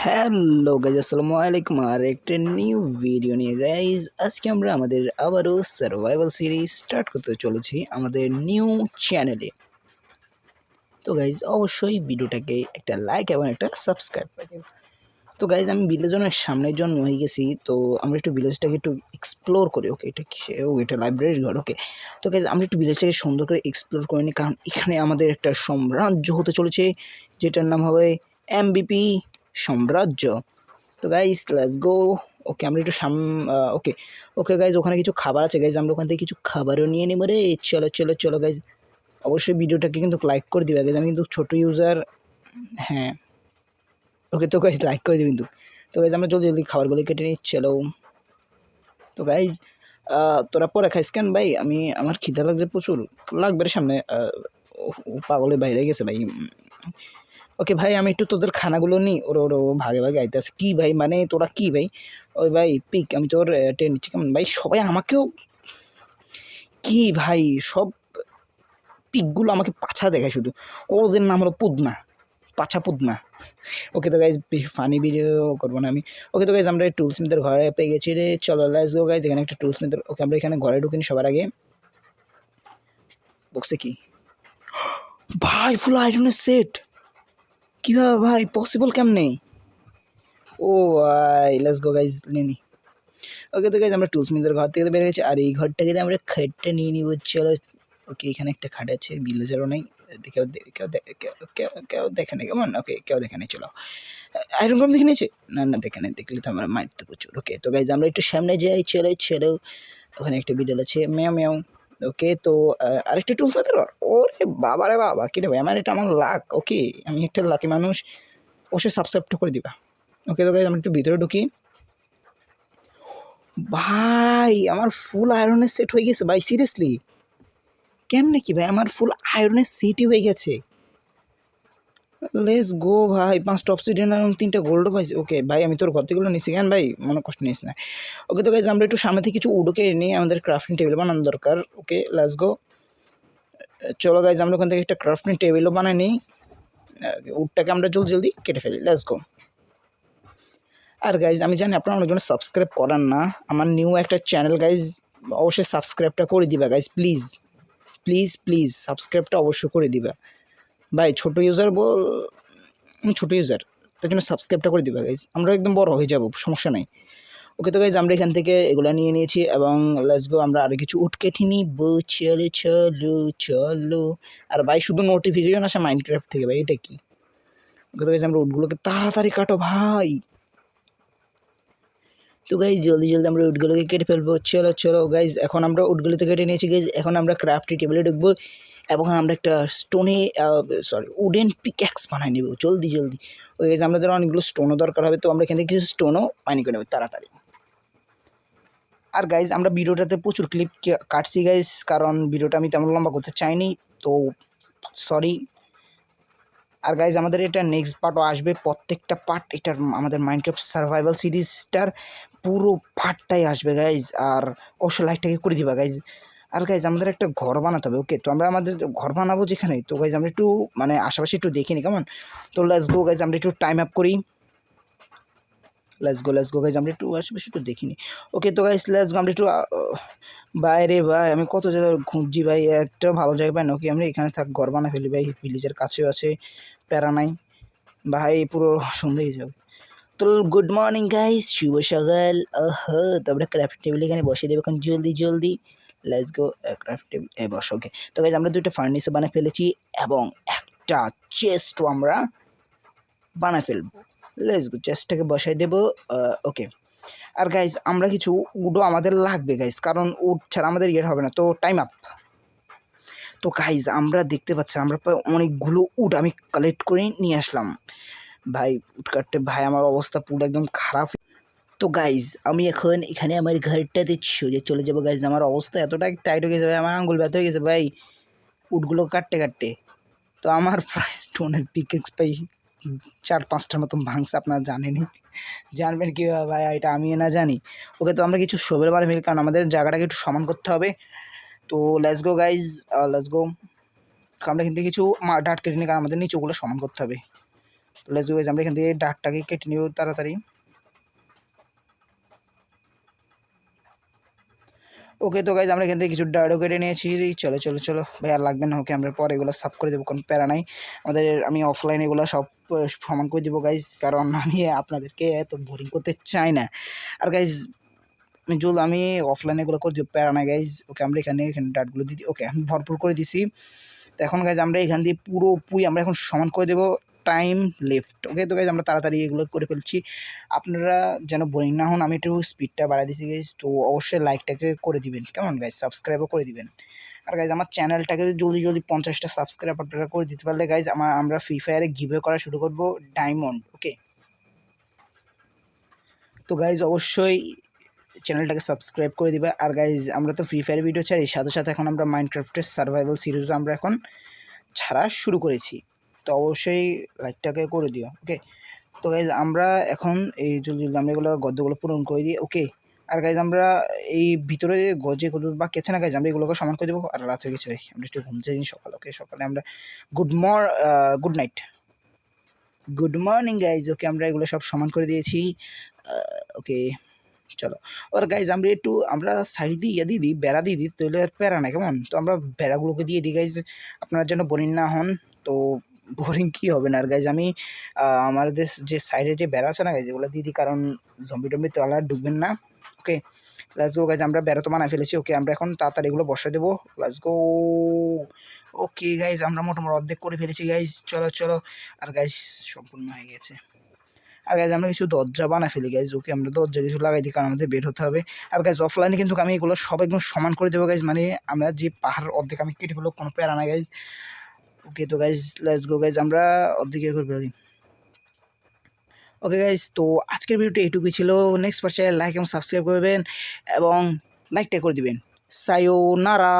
Hello guys, আসসালামু আলাইকুম। আর একটা নিউ ভিডিও নিয়ে গাইজ আজকে আমরা আমাদের আবারও সার্ভাইভাল সিরিজ স্টার্ট করতে চলেছি আমাদের নিউ চ্যানেলে। তো গাইজ অবশ্যই ভিডিওটাকে একটা লাইক এবং একটা সাবস্ক্রাইব করে দেব। তো গাইজ আমি ভিলেজনের সামনের জন্ম হয়ে গেছি, তো আমরা একটু ভিলেজটাকে একটু এক্সপ্লোর করি। ওকে, এটা কিসে? ও, এটা লাইব্রেরির ঘর। ওকে, তো গাইজ আমরা একটু ভিলেজটাকে সুন্দর করে এক্সপ্লোর করে নিই, কারণ এখানে আমাদের একটা সাম্রাজ্য হতে চলেছে, যেটার নাম হবে এমবিপি সাম্রাজ্য। তো গাইস লেটস গো। ওকে, আমরা একটু ওকে ওকে গাইজ, ওখানে কিছু খাবার আছে গাইজ, আমরা ওখান থেকে কিছু খাবারও নিয়ে নেবো রে। চলো চলো চলো গাইজ, অবশ্যই ভিডিওটাকে কিন্তু লাইক করে দিবে গাইজ, আমি কিন্তু ছোট ইউজার। হ্যাঁ, ওকে, তো গাইজ লাইক করে দিবে কিন্তু। তো গাইজ আমরা জলদি জলদি খাবারগুলো কেটে নিই, চলো। তো গাইজ তোরা পরে খাইস কেন ভাই? আমার খিদা লাগছে প্রচুর, লাগবে রে সামনে। পাগলের বাইরে গেছে ভাই। ওকে ভাই, আমি একটু তোদের খানাগুলো নিই। ওর ওর ও ভাগে ভাগে আইতেছে কি ভাই? মানে তোরা কি ভাই? ওই ভাই পিক, আমি তোর টেন নিচ্ছি কেমন ভাই? সবাই আমাকেও কি ভাই, সব পিকগুলো আমাকে পাছা দেখায় শুধু। ওদের নাম হলো পুদনা, পাছা পুদনা। ওকে তো গাইজ, ফানি ভিডিও করবো না আমি। ওকে তো গাইজ, আমরা টুল স্মিথের ঘরে পেয়ে গেছি রে। চলো লেটস গো গাইজ, এখানে একটা টুল স্মিথের। ওকে, আমরা এখানে ঘরে ঢুকিনি সবার আগে। বক্সে কি ভাই? ফুল আয়রনের সেট কীভাবে ভাই পসিবল? কেমনে? ও ভাই লেটস গো গাইজ, নিনি। ওকে তো গাইজ, আমরা টুলস মিলের ঘর থেকে বের গেছি, আর এই ঘরটাকে আমরা খাটটা নিয়ে নিব, চলো। ওকে, এখানে একটা খাট আছে, বিলেজারও নেই, কেউ কেউ কেউ দেখে নেই কেমন। ওকে, কেউ দেখে নেই, চলো। আয়রন কম দেখে নিয়েছে? না না, দেখে নেই, দেখলে তো আমরা মারতে প্রচুর। ওকে তো গাইজ, আমরা একটু সামনে যাই, চলো চলো। ওখানে একটা বিড়াল আছে, ম্যাও ম্যাও। ওকে তো আরেকটা টুলস মিলের ঘর। ওরে বাবা রে বাবা, কি রে ভাই, এটা আমার লাক। ওকে, আমি একটা লাকি মানুষ, অবশ্যই সাবস্ক্রাইবটা করে দিবা। ওকে তো গাইজ, আমরা একটু ভিতরে ঢুকি। ভাই আমার ফুল আয়রনের সেট হয়ে গেছে ভাই, সিরিয়াসলি কেমনে কি ভাই? আমার ফুল আয়রনের সেটই হয়ে গেছে। লেটস গো ভাই, 5টা অবসিডিয়ান আর 3টা গোল্ডও পাইছি। ওকে ভাই, আমি তোর ঘর থেকেগুলো নিছি কেন ভাই? মনে কষ্ট নিস না। ওকে তো গাইজ, আমরা একটু সামনে থেকে কিছু উডোকে নিয়ে আমাদের ক্রাফটিং টেবিল বানানো দরকার। ওকে লেটস গো, চলো গাইজ, আমরা ওখান থেকে একটা ক্রাফটিং টেবিলও বানাই নিই। উডটাকে আমরা জলদি জলদি কেটে ফেলি, লেটস গো। আর গাইজ, আমি জানি আপনারা অনেকজন সাবস্ক্রাইব করান না, আমার নিউ একটা চ্যানেল গাইজ, অবশ্যই সাবস্ক্রাইবটা করে দিবা গাইজ, প্লিজ প্লিজ প্লিজ সাবস্ক্রাইবটা অবশ্যই করে দিবা ভাই। ছোটো ইউজার ছোটো ইউজার, তার জন্য সাবস্ক্রাইবটা করে দিবা গাইজ, আমরা একদম বড় হয়ে যাব, সমস্যা নাই। ওকে তো গাইজ, আমরা এখান থেকে এগুলো নিয়ে নিয়েছি, এবং লেটস গো, আমরা আরও কিছু উড কেটে নিব, চলো চলো চলো। আর ভাই শুধু নোটিফিকেশন আসে মাইনক্রাফট থেকে ভাই, এটা কি? ওকে তো গাইজ, আমরা উডগুলোকে তাড়াতাড়ি কাটো ভাই। তো গাইজ জলদি জলদি আমরা উডগুলোকে কেটে ফেলবো, চলো চলো গাইজ। এখন আমরা উডগুলোতে কেটে নিয়েছি গাইজ, এখন আমরা ক্রাফটি টেবিলে ঢুকবো, এবং আমরা একটা উডেন পিক্যাক্স বানাই নেব জলদি জলদি। ওই গাইজ, আমাদের অনেকগুলো স্টোনও দরকার হবে, তো আমরা এখান থেকে কিছু স্টোনও পানি করে নেব তাড়াতাড়ি। আর গাইজ, আমরা ভিডিওটাতে প্রচুর ক্লিপ কাটছি গাইজ, কারণ ভিডিওটা আমি তেমন লম্বা করতে চাইনি, তো সরি। আর গাইজ, আমাদের এটা নেক্সট পার্টও আসবে, প্রত্যেকটা পার্ট এটার আমাদের মাইনক্রাফট সার্ভাইভাল সিরিজটার পুরো পার্টটাই আসবে গাইজ। আর অবশ্যই লাইকটাকে করে দিবা গাইজ। আর গাইজ, আমাদের একটা ঘর বানাতে হবে। ওকে, তো আমরা আমাদের ঘর বানাবো যেখানে, তো গাইজ আমরা একটু মানে আশেপাশে একটু দেখিনি কেমন। তো লেটস গো গাইজ, আমরা একটু টাইম আপ করি। লেটস গো গাইজ, আমরা একটু আশেপাশে একটু দেখিনি। ওকে তো গাইজ, লেটস গো, আমরা একটু বাইরে ভাই, আমি কত জায়গায় খুঁজছি ভাই, একটা ভালো জায়গা পাই না। ওকে, আমরা এখানে ঘর বানা ফেলি ভাই, ভিলেজের কাছেও আছে, প্যারা নাই ভাই, পুরো সন্ধ্যে হয়ে যাবে। তো গুড মর্নিং গাইস, শুভ সকাল। তো আমরা ক্রাফট টেবিল এখানে বসিয়ে দেবো এখন জলদি জলদি। লেটস গো, ক্রাফট টেবিল বস। ওকে তো গাইজ, আমরা দুইটা ফার্নিচার বানিয়ে ফেলেছি, এবং একটা চেস্টও আমরা বানায় ফেলবো। লেটস গো, চেস্টটাকে বসাই দেবো। ওকে, আর গাইজ, আমরা কিছু উডও আমাদের লাগবে গাইজ, কারণ উড ছাড়া আমাদের ইয়ে হবে না। তো টাইম আপ। তো গাইজ, আমরা দেখতে পাচ্ছি আমরা প্রায় অনেকগুলো উড আমি কালেক্ট করে নিয়ে আসলাম ভাই। উড কাটতে ভাই আমার অবস্থা পুরো একদম খারাপ। তো গাইজ, আমি এখন এখানে আমার ঘরটাতে সোজা চলে যাবো গাইজ, আমার অবস্থা এতটা টাইট হয়ে গেছে ভাই, আমার আঙ্গুল ব্যথা হয়ে গেছে ভাই উডগুলো কাটতে কাটতে। তো আমার প্রায় স্টোনের পিকেক্স পাই 4-5টার মতন ভাঙছে, আপনারা জানেনই, জানবেন কীভাবে ভাই, এটা আমিও না জানি। ওকে, তো আমরা কিছু শোবের বারে ফেলি, কারণ আমাদের জায়গাটাকে একটু সমান করতে হবে। তো let's go guys, let's go. আমরা কিন্তু কিছু ডাট কেটে নিই, কারণ আমাদের নিচে ওগুলো সমান করতে হবে। লেটস গো গাইজ, আমরা এখান থেকে ডাকটাকে কেটে নেব তাড়াতাড়ি। ওকে তো গাইজ আমরা এখান থেকে কিছু ডায়ডও কেটে নিয়েছি। চলো চলো চলো ভাই, আর লাগবে না। ওকে আমরা পরে এগুলো সাফ করে দেবো, কোনো প্যারা নাই আমাদের। আমি অফলাইনে এগুলো সব সমান করে দেবো গাইজ, কারণ আমি আপনাদেরকে এত বোরিং করতে চাই না। আর গাইজ আমি অফলাইনে এগুলো করে দিব, প্যারা নাই গাইজ। ওকে আমরা এখানে ডাটগুলো দিই। ওকে আমি ভরপুর করে দিছি। তো এখন গাইজ আমরা এখান দিয়ে পুরোপুরি আমরা এখন সমান করে দেবো। Time left. ওকে তো গাইজ আমরা তাড়াতাড়ি এগুলো করে ফেলছি, আপনারা যেন বোরিং না হন। আমি একটু স্পিডটা বাড়াই দিচ্ছি গাইজ, তো অবশ্যই লাইকটাকে করে দিবেন, কেমন গাইজ, সাবস্ক্রাইবও করে দিবেন। আর গাইজ আমার চ্যানেলটাকে জলদি জলদি 50টা সাবস্ক্রাইব আপনারা করে দিতে পারলে গাইজ আমরা ফ্রি ফায়ারে গিভওয়ে করা শুরু করবো ডায়মন্ড। ওকে তো গাইজ অবশ্যই চ্যানেলটাকে সাবস্ক্রাইব করে দিবে। আর গাইজ আমরা তো ফ্রি ফায়ার ভিডিও ছাড়ি, সাথে সাথে এখন আমরা মাইনক্রাফটের সার্ভাইভাল সিরিজও আমরা এখন ছাড়া শুরু করেছি, তো অবশ্যই লাইকটাকে করে দিও। ওকে তো গাইজ আমরা এখন এই জলদি জলদি আমরা এগুলো গদ্যগুলো পূরণ করে দিই। ওকে আর গাইজ আমরা এই ভিতরে গজেগুলো বা কেছে না গাইজ আমরা এগুলোকে সমান করে দেবো। আর রাত হয়ে গেছে ভাই, আমরা একটু ঘুমতে যাই সকাল। ওকে সকালে আমরা good night, good morning guys. Okay আমরা এগুলো সব সমান করে দিয়েছি। ওকে চলো, আর গাইজ আমরা সাইড দিয়ে দিয়ে দিই, বেড়া দিয়ে দিই, তাহলে আর প্যারা না, কেমন। তো আমরা বেড়াগুলোকে দিয়ে দিই গাইজ, আপনার জন্য বোরিং না হন। তো বোরিং কী হবে না। আর গাইজ আমি আমাদের যে সাইডে যে বেড়া আছে না গাইজ, এগুলো দিয়ে দিই, কারণ জম্বি টম্বি তো আলাদা ঢুকবেন না। ওকে লেটস গো গাইজ, আমরা বেড়া তো বানায় ফেলেছি। ওকে আমরা এখন তাড়াতাড়ি এগুলো বসাই দেবো। Let's go. ওকে গাইজ আমরা মোটামুটি অর্ধেক করে ফেলেছি গাইজ, চলো চলো। আর গাইজ সম্পূর্ণ হয়ে গেছে। আর গাইজ আমরা কিছু দরজা বানা ফেলি গাইজ। ওকে আমরা দরজা কিছু লাগাই দিই, কারণ আমাদের বের হতে হবে। আর গাইজ অফলাইনে কিন্তু আমি এগুলো সব একদম সমান করে দেবো গাইজ, মানে আমরা যে পাহাড় অর্ধেক আমি কেটে ফেলো, কোনো প্যারা না গাইজ। ওকে তো গাইজ লেটস গো গাইজ, আমরা অর্ধেক করে ফেলি। ওকে গাইজ তো আজকের ভিডিওটা এইটুকুই ছিল। নেক্সট পার্সে লাইক এবং সাবস্ক্রাইব করবেন এবং লাইকটা করে দিবেন। সায়োনারা।